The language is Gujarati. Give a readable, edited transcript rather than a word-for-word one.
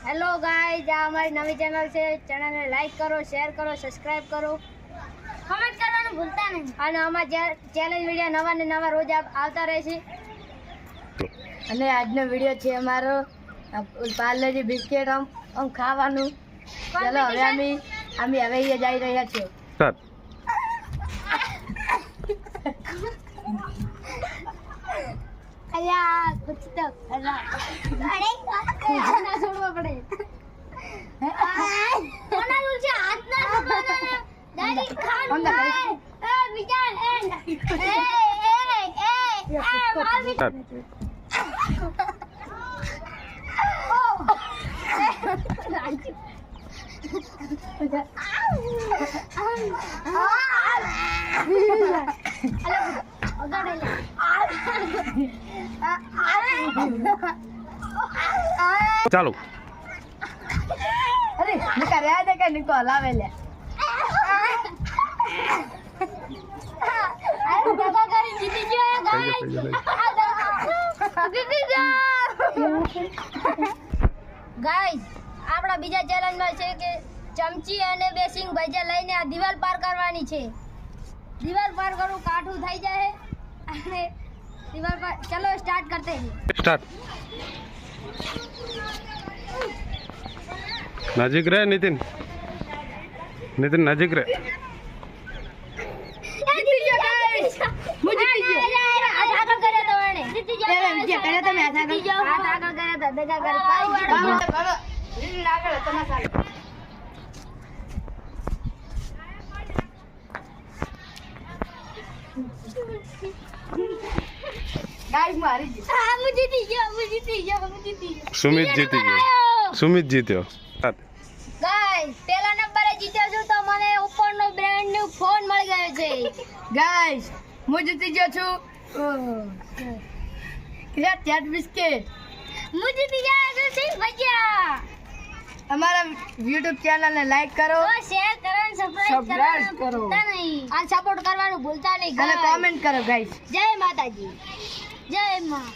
હેલો ગાઈઝ, આ અમારી નવી ચેનલ છે. ચેનલને લાઈક કરો, શેર કરો, સબસ્ક્રાઇબ કરો, કમેન્ટ કરવાનું ભૂલતા નહીં. અને અમારા ચેલેન્જ વિડીયો નવા ને નવા રોજ આવતા રહેશે. અને આજનો વિડીયો છે અમારો પાર્લેજી બિસ્કિટ આમ ખાવાનું. ચલો હવે અમે હવે જઈ રહ્યા છીએ. અલ્યા કુછ તો અરે ના છોડવા પડે. કોના રૂલ છે? હાથ ના છોડવાના. દાદી ખાન એ વિચાર માર વિચાર. ચાલો અરે નિકા રહ્યા દે કે નિકો હલાવે લે. અરે દગા કરી જીતી ગયો ગાઈસ. જીતી ગયો ગાઈસ. આપણા બીજા ચેલેન્જમાં છે કે ચમચી અને બેસિંગ ભજીયા લઈને આ દિવાલ પાર કરવાની છે. દિવાલ પાર કરું કાઠું થઈ જાય અને દિવાલ પર. ચલો સ્ટાર્ટ કરते हैं. स्टार्ट. नजीक रहे नितिन नजीक रहे. सुमित जीती गयो. सुमित जीत्यो. ગાઈસ, પહેલા નંબરે જીત્યો છું તો મને ઉપરનો બ્રાન્ડ ન્યુ ફોન મળી ગયો છે. ગાઈસ, હું જીતી ગયો છું ચેટ બિસ્કિટ. હું જીતી ગયો છું સિંગ ભજીયા. અમારા YouTube ચેનલને લાઈક કરો, શેર કરો અને સબસ્ક્રાઇબ કરો. ભૂલતા નહીં. આ સપોર્ટ કરવાનું ભૂલતા નહીં અને કોમેન્ટ કરો ગાઈસ. જય માતાજી. જય માં.